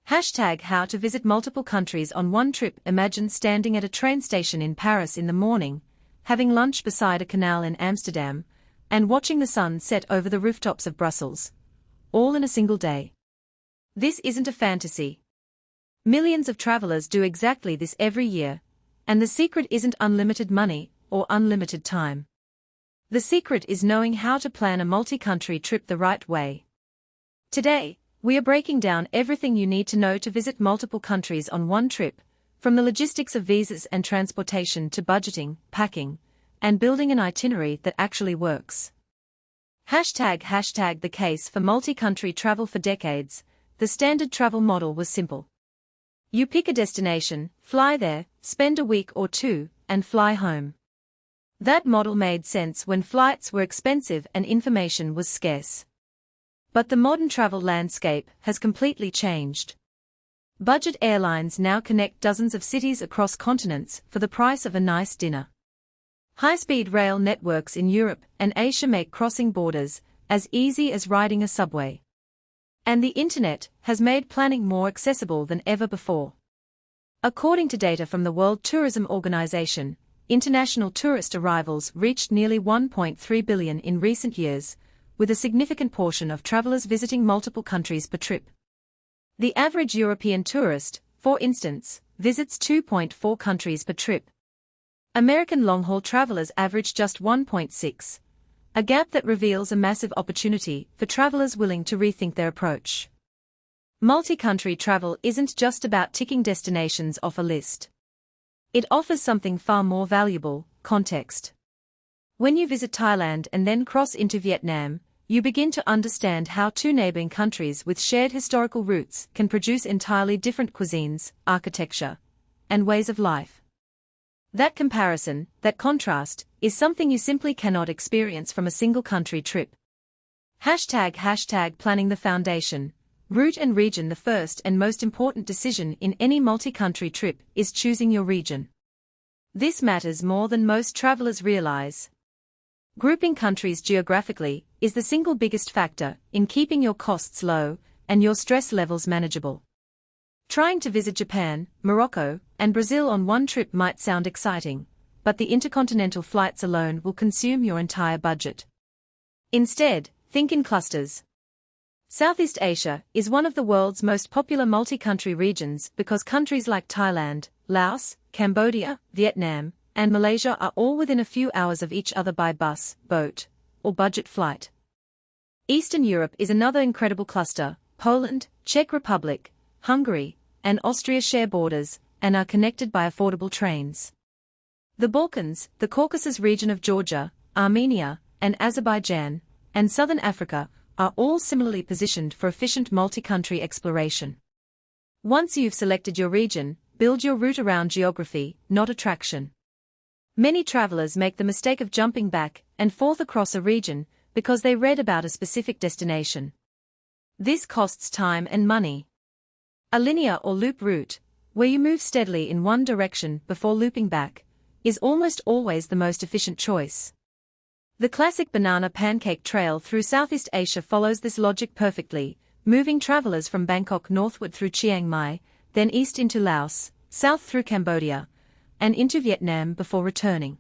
Hashtag how to visit multiple countries on one trip. Imagine standing at a train station in Paris in the morning, having lunch beside a canal in Amsterdam, and watching the sun set over the rooftops of Brussels. All in a single day. This isn't a fantasy. Millions of travelers do exactly this every year, and the secret isn't unlimited money or unlimited time. The secret is knowing how to plan a multi-country trip the right way. Today, we are breaking down everything you need to know to visit multiple countries on one trip, from the logistics of visas and transportation to budgeting, packing, and building an itinerary that actually works. Hashtag the case for multi-country travel. For decades, the standard travel model was simple. You pick a destination, fly there, spend a week or two, and fly home. That model made sense when flights were expensive and information was scarce. But the modern travel landscape has completely changed. Budget airlines now connect dozens of cities across continents for the price of a nice dinner. High-speed rail networks in Europe and Asia make crossing borders as easy as riding a subway. And the internet has made planning more accessible than ever before. According to data from the World Tourism Organization, international tourist arrivals reached nearly 1.3 billion in recent years, with a significant portion of travelers visiting multiple countries per trip. The average European tourist, for instance, visits 2.4 countries per trip. American long-haul travelers average just 1.6, a gap that reveals a massive opportunity for travelers willing to rethink their approach. Multi-country travel isn't just about ticking destinations off a list. It offers something far more valuable: context. When you visit Thailand and then cross into Vietnam, you begin to understand how two neighboring countries with shared historical roots can produce entirely different cuisines, architecture, and ways of life. That comparison, that contrast, is something you simply cannot experience from a single country trip. Hashtag planning the foundation. Route and region. The first and most important decision in any multi-country trip is choosing your region. This matters more than most travelers realize. Grouping countries geographically is the single biggest factor in keeping your costs low and your stress levels manageable. Trying to visit Japan, Morocco, and Brazil on one trip might sound exciting, but the intercontinental flights alone will consume your entire budget. Instead, think in clusters. Southeast Asia is one of the world's most popular multi-country regions because countries like Thailand, Laos, Cambodia, Vietnam, and Malaysia are all within a few hours of each other by bus, boat, or budget flight. Eastern Europe is another incredible cluster. Poland, Czech Republic, Hungary, and Austria share borders and are connected by affordable trains. The Balkans, the Caucasus region of Georgia, Armenia, and Azerbaijan, and Southern Africa are all similarly positioned for efficient multi-country exploration. Once you've selected your region, build your route around geography, not attraction. Many travelers make the mistake of jumping back and forth across a region because they read about a specific destination. This costs time and money. A linear or loop route, where you move steadily in one direction before looping back, is almost always the most efficient choice. The classic banana pancake trail through Southeast Asia follows this logic perfectly, moving travelers from Bangkok northward through Chiang Mai, then east into Laos, south through Cambodia, and into Vietnam before returning.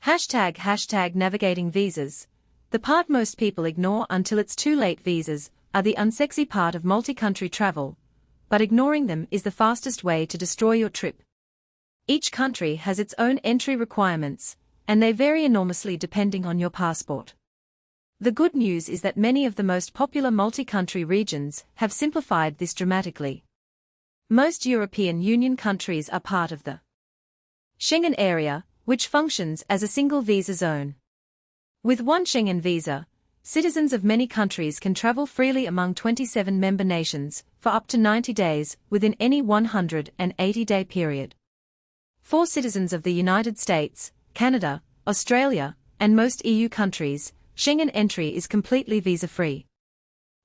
Hashtag navigating visas. The part most people ignore until it's too late. Visas are the unsexy part of multi-country travel, but ignoring them is the fastest way to destroy your trip. Each country has its own entry requirements, and they vary enormously depending on your passport. The good news is that many of the most popular multi-country regions have simplified this dramatically. Most European Union countries are part of the Schengen area, which functions as a single visa zone. With one Schengen visa, citizens of many countries can travel freely among 27 member nations for up to 90 days within any 180-day period. For citizens of the United States, Canada, Australia, and most EU countries, Schengen entry is completely visa-free.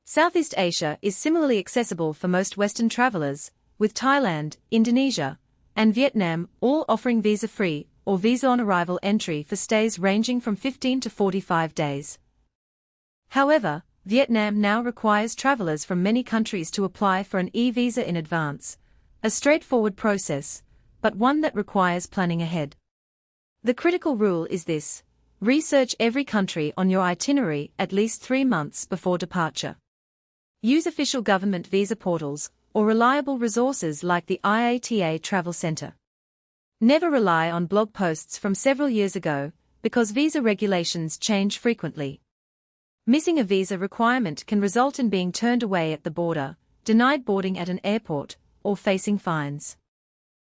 Southeast Asia is similarly accessible for most Western travelers, with Thailand, Indonesia, and Vietnam all offering visa-free or visa-on-arrival entry for stays ranging from 15 to 45 days. However, Vietnam now requires travelers from many countries to apply for an e-visa in advance, a straightforward process, but one that requires planning ahead. The critical rule is this: research every country on your itinerary at least 3 months before departure. Use official government visa portals or reliable resources like the IATA Travel Center. Never rely on blog posts from several years ago, because visa regulations change frequently. Missing a visa requirement can result in being turned away at the border, denied boarding at an airport, or facing fines.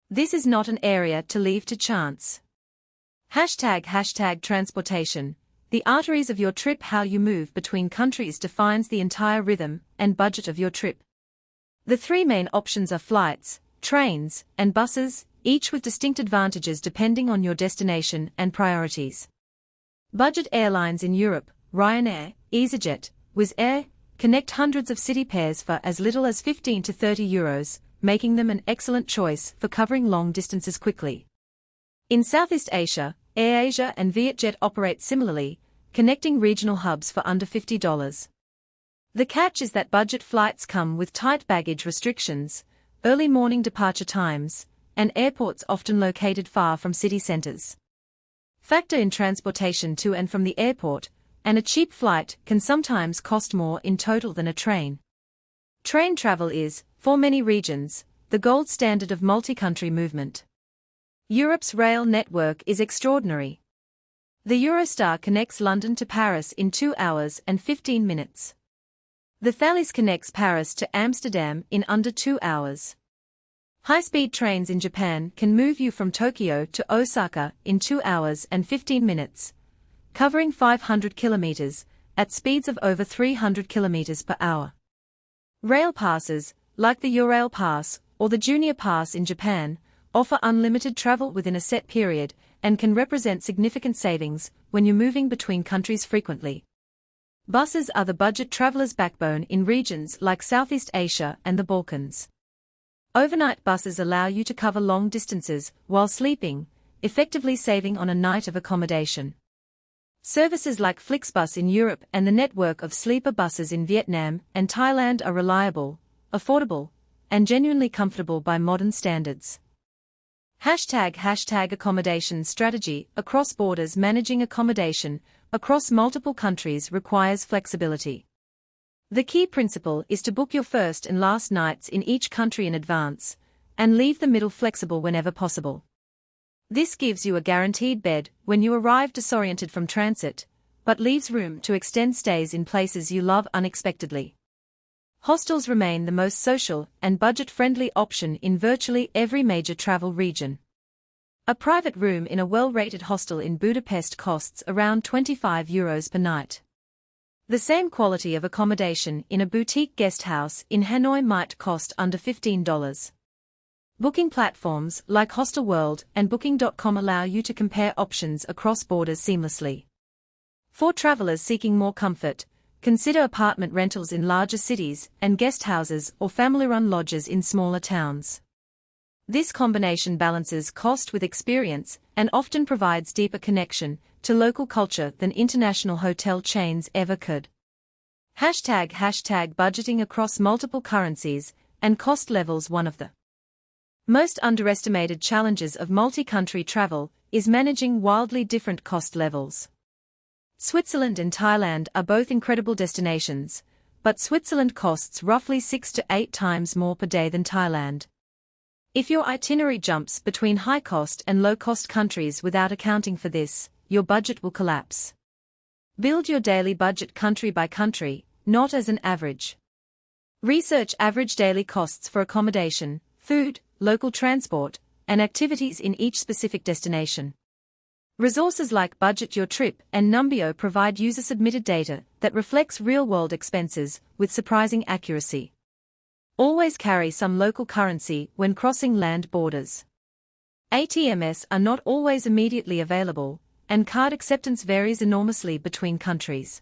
This is not an area to leave to chance. ## transportation. The arteries of your trip. How you move between countries defines the entire rhythm and budget of your trip. The 3 main options are flights, trains, and buses, each with distinct advantages depending on your destination and priorities. Budget airlines in Europe: Ryanair, EasyJet, Wizz Air, connect hundreds of city pairs for as little as 15 to 30 euros, making them an excellent choice for covering long distances quickly. In Southeast Asia, AirAsia and Vietjet operate similarly, connecting regional hubs for under $50. The catch is that budget flights come with tight baggage restrictions, early morning departure times, and airports often located far from city centers. Factor in transportation to and from the airport, and a cheap flight can sometimes cost more in total than a train. Train travel is, for many regions, the gold standard of multi-country movement. Europe's rail network is extraordinary. The Eurostar connects London to Paris in 2 hours and 15 minutes. The Thalys connects Paris to Amsterdam in under 2 hours. High-speed trains in Japan can move you from Tokyo to Osaka in 2 hours and 15 minutes, covering 500 kilometers, at speeds of over 300 kilometers per hour. Rail passes, like the Eurail Pass or the Junior Pass in Japan, offer unlimited travel within a set period and can represent significant savings when you're moving between countries frequently. Buses are the budget traveler's backbone in regions like Southeast Asia and the Balkans. Overnight buses allow you to cover long distances while sleeping, effectively saving on a night of accommodation. Services like Flixbus in Europe and the network of sleeper buses in Vietnam and Thailand are reliable, affordable, and genuinely comfortable by modern standards. ## accommodation strategy. Across borders. Managing accommodation across multiple countries requires flexibility. The key principle is to book your first and last nights in each country in advance, and leave the middle flexible whenever possible. This gives you a guaranteed bed when you arrive disoriented from transit, but leaves room to extend stays in places you love unexpectedly. Hostels remain the most social and budget-friendly option in virtually every major travel region. A private room in a well-rated hostel in Budapest costs around 25 euros per night. The same quality of accommodation in a boutique guest house in Hanoi might cost under $15. Booking platforms like Hostelworld and Booking.com allow you to compare options across borders seamlessly. For travelers seeking more comfort, consider apartment rentals in larger cities and guest houses or family-run lodges in smaller towns. This combination balances cost with experience and often provides deeper connection to local culture than international hotel chains ever could. ## budgeting across multiple currencies and cost levels. One of the most underestimated challenges of multi-country travel is managing wildly different cost levels. Switzerland and Thailand are both incredible destinations, but Switzerland costs roughly 6 to 8 times more per day than Thailand. If your itinerary jumps between high-cost and low-cost countries without accounting for this, your budget will collapse. Build your daily budget country by country, not as an average. Research average daily costs for accommodation, food, local transport, and activities in each specific destination. Resources like Budget Your Trip and Numbeo provide user-submitted data that reflects real-world expenses with surprising accuracy. Always carry some local currency when crossing land borders. ATMs are not always immediately available, and card acceptance varies enormously between countries.